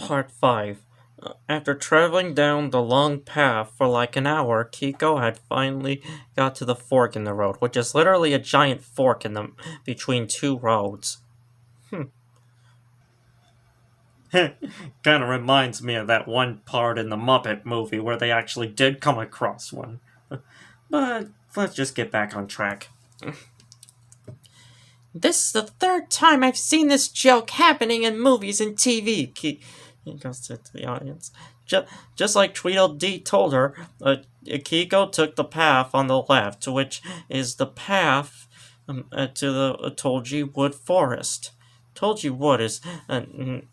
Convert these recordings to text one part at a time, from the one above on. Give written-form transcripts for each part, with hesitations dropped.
Part 5. After traveling down the long path for like an hour, Kikko had finally got to the fork in the road, which is literally a giant fork in the between two roads. Kind of reminds me of that one part in the Muppet movie where they actually did come across one. But let's just get back on track. This is the third time I've seen this joke happening in movies and TV. He goes to the audience. Just like Tweedledee told her, Kikko took the path on the left, which is the path to the Tolji Wood Forest. Tolji Wood is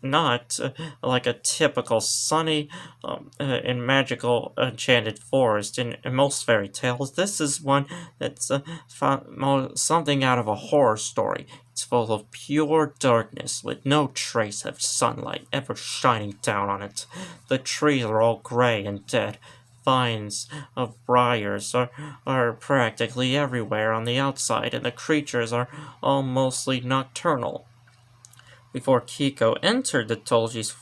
not like a typical sunny and magical enchanted forest in most fairy tales. This is one that's something out of a horror story. It's full of pure darkness with no trace of sunlight ever shining down on it. The trees are all gray and dead. Vines of briars are practically everywhere on the outside, and the creatures are all mostly nocturnal. Before Kikko entered the Tolji's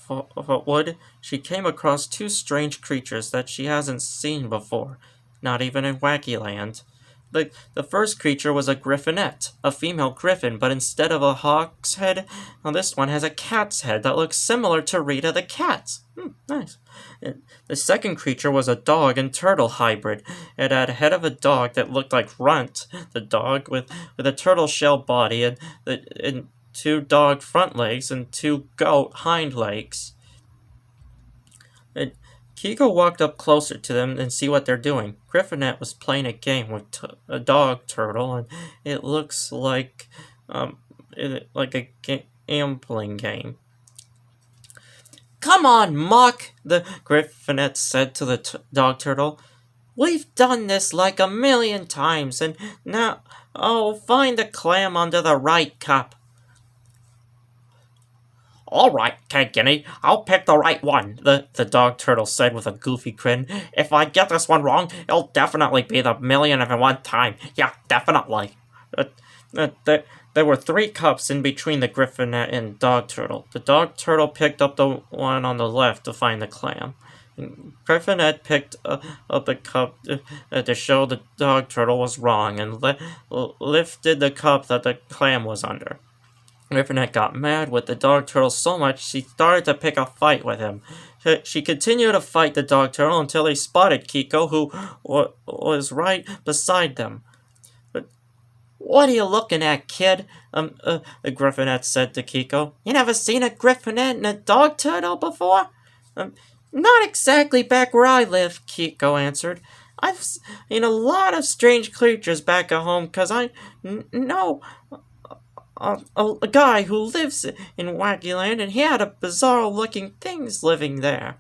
wood, she came across two strange creatures that she hasn't seen before, not even in Wacky Land. The first creature was a griffinette, a female griffin, but instead of a hawk's head, this one has a cat's head that looks similar to Rita the cat. Nice. The second creature was a dog and turtle hybrid. It had a head of a dog that looked like Runt, the dog with a turtle shell body and two dog front legs and two goat hind legs. Kikko walked up closer to them and see what they're doing. Griffinette was playing a game with a dog turtle, and it looks like a gambling game. "Come on, Muck," the Griffinette said to the dog turtle. "We've done this like a million times, and now, find the clam under the right cup." "All right, Cat Guinea, I'll pick the right one," the dog turtle said with a goofy grin. "If I get this one wrong, it'll definitely be the million and one time. Yeah, definitely." There were 3 cups in between the griffinette and dog turtle. The dog turtle picked up the one on the left to find the clam. Griffinette picked up the cup to show the dog turtle was wrong and lifted the cup that the clam was under. Griffinette got mad with the dog turtle so much she started to pick a fight with him. She continued to fight the dog turtle until they spotted Kikko, who was right beside them. "What are you looking at, kid?" The Griffinette said to Kikko. "You never seen a Griffinette and a dog turtle before?" "Not exactly back where I live," Kikko answered. "I've seen a lot of strange creatures back at home, 'cause I know a guy who lives in Wacky Land, and he had a bizarre-looking things living there.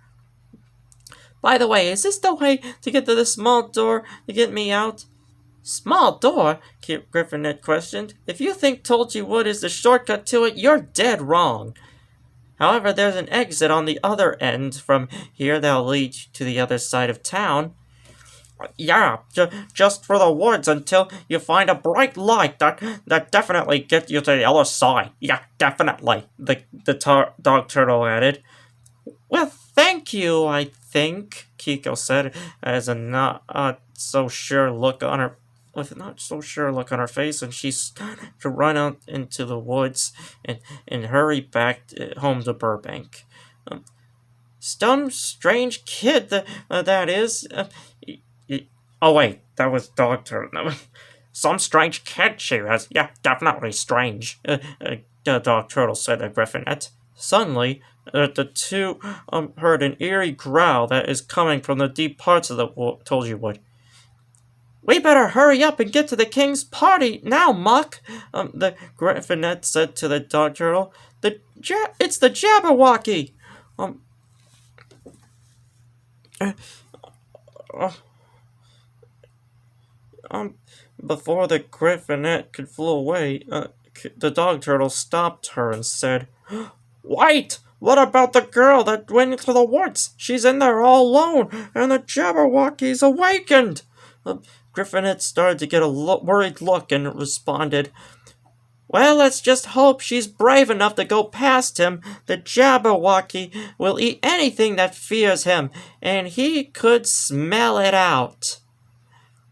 By the way, is this the way to get to the small door to get me out?" "Small door?" Griffinette questioned. "If you think Tolji Wood is the shortcut to it, you're dead wrong. However, there's an exit on the other end from here that'll lead you to the other side of town." "Yeah, just for the woods until you find a bright light that definitely gets you to the other side. Yeah, definitely," the dog turtle added. "Well, thank you, I think," Kikko said, as a not so sure look on her face, and she started to run out into the woods and hurry back home to Burbank. "Some strange kid, that is. Oh wait, that was dog turtle. Some strange kid she has. Yeah, definitely strange," the dog turtle said to Griffinette. Suddenly, the two heard an eerie growl that is coming from the deep parts of the Tolji Wood. "We better hurry up and get to the king's party now, Muck," the Griffinette said to the dog turtle. "It's the Jabberwocky." Before the Griffinette could flew away, the dog turtle stopped her and said, "Wait! What about the girl that went into the woods? She's in there all alone, and the Jabberwocky's awakened." Griffinette started to get a worried look and responded, Well, let's just hope she's brave enough to go past him. The Jabberwocky will eat anything that fears him, and he could smell it out.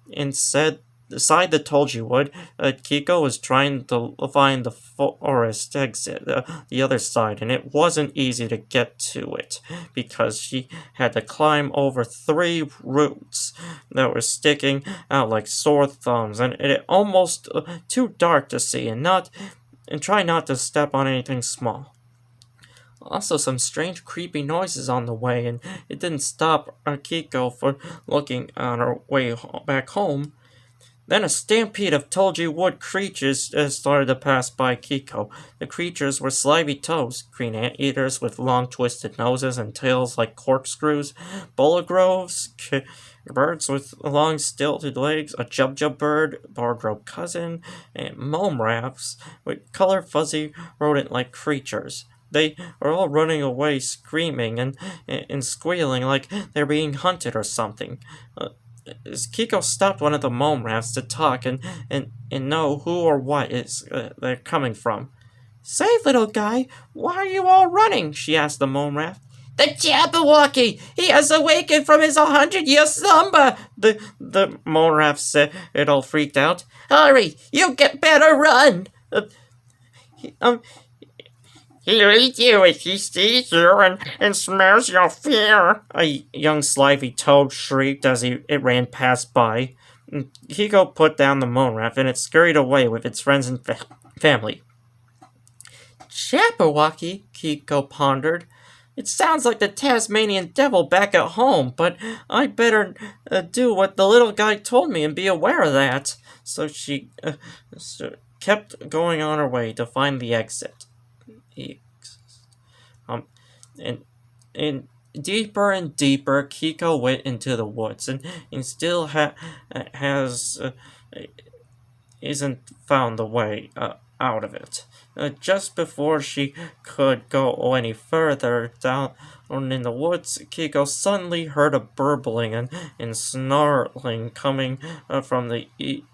Instead, beside the told you would, Kikko was trying to find the forest exit, the other side, and it wasn't easy to get to it because she had to climb over 3 roots that were sticking out like sore thumbs, and it almost too dark to see, and try not to step on anything small. Also, some strange, creepy noises on the way, and it didn't stop Kikko from looking on her way back home. Then a stampede of Tulgey Wood creatures started to pass by Kikko. The creatures were slimy toads, green anteaters with long twisted noses and tails like corkscrews, bulagroves, birds with long stilted legs, a jubjub bird, bargrove cousin, and mome rafts with color fuzzy rodent-like creatures. They were all running away, screaming and squealing like they're being hunted or something. Kikko stopped one of the mome rafts to talk and know who or what is they're coming from. Say, little guy, why are you all running? She asked the mome raft. The Jabberwocky! He has awakened from his 100-year slumber! The mome raft said, it all freaked out. Hurry! You get better run! He'll eat you if he sees you and smells your fear, a young slimy toad shrieked as it ran past by. Kikko put down the mome raft and it scurried away with its friends and family. Jabberwocky, Kikko pondered. It sounds like the Tasmanian devil back at home, but I better do what the little guy told me and be aware of that. So she kept going on her way to find the exit. And deeper and deeper, Kikko went into the woods, and still isn't found the way out of it. Just before she could go any further down in the woods, Kikko suddenly heard a burbling and snarling coming from the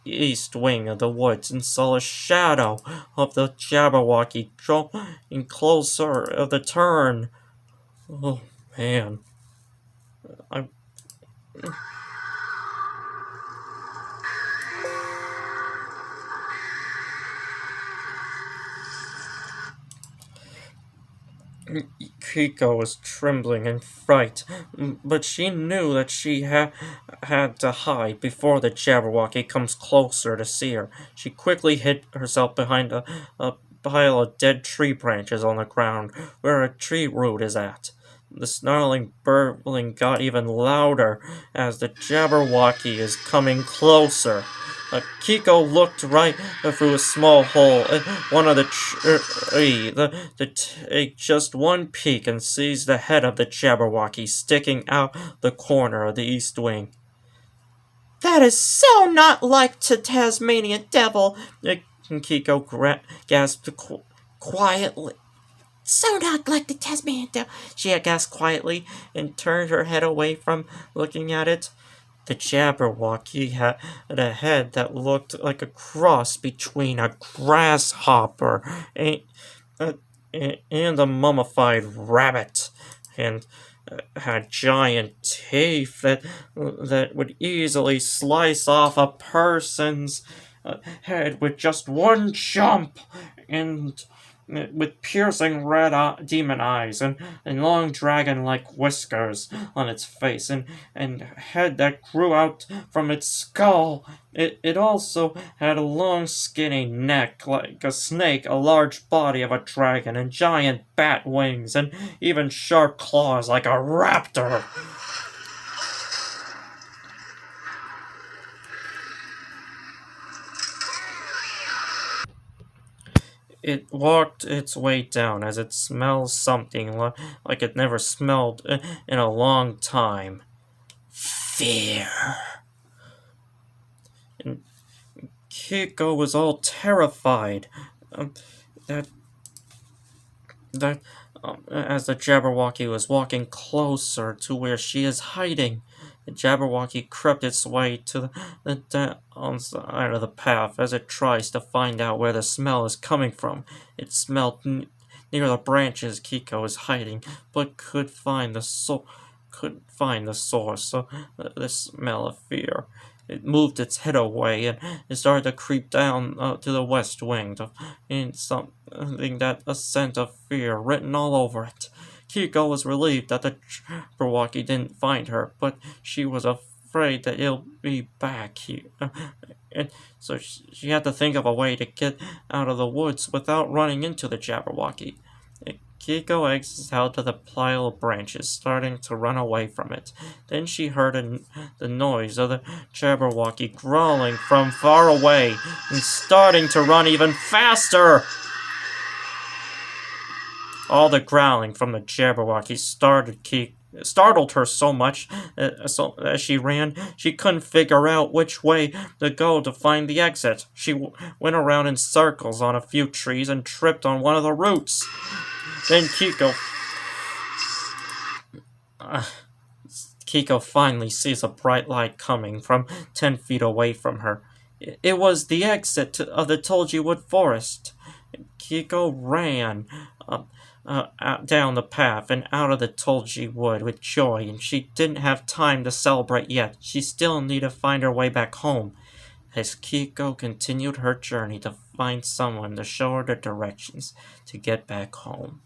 east wing of the woods, and saw a shadow of the Jabberwocky drawing closer of the turn. Oh man, I. Kikko was trembling in fright, but she knew that she had to hide before the Jabberwocky comes closer to see her. She quickly hid herself behind a pile of dead tree branches on the ground, where a tree root is at. The snarling, burbling got even louder as the Jabberwocky is coming closer. Kikko looked right through a small hole in one of the tree take just one peek and sees the head of the Jabberwocky sticking out the corner of the east wing. That is so not like the Tasmanian devil, Kikko gasped quietly. So not like the Tasmanian devil, she gasped quietly and turned her head away from looking at it. The Jabberwocky had a head that looked like a cross between a grasshopper and a mummified rabbit, and had giant teeth that would easily slice off a person's head with just one jump, and with piercing red demon eyes and long dragon-like whiskers on its face and head that grew out from its skull. It also had a long skinny neck like a snake, a large body of a dragon, and giant bat wings, and even sharp claws like a raptor. It walked its way down as it smelled something like it never smelled in a long time. Fear. And Kikko was all terrified. That as the Jabberwocky was walking closer to where she is hiding, The Jabberwocky crept its way to the downside of the path as it tries to find out where the smell is coming from. It smelled near the branches Kikko was hiding, but couldn't find the source of the smell of fear. It moved its head away and it started to creep down to the west wing, in something that a scent of fear written all over it. Kikko was relieved that the Jabberwocky didn't find her, but she was afraid that he'll be back here. And so she had to think of a way to get out of the woods without running into the Jabberwocky. Kikko exits out to the pile of branches, starting to run away from it. Then she heard the noise of the Jabberwocky growling from far away and starting to run even faster. All the growling from the Jabberwocky startled her so much so as she ran, she couldn't figure out which way to go to find the exit. She went around in circles on a few trees and tripped on one of the roots. Then Kikko finally sees a bright light coming from 10 feet away from her. It was the exit of the Tulgey Wood Forest. Kikko ran down the path and out of the Tulgey Wood with joy, and she didn't have time to celebrate yet. She still needed to find her way back home. As Kikko continued her journey to find someone to show her the directions to get back home.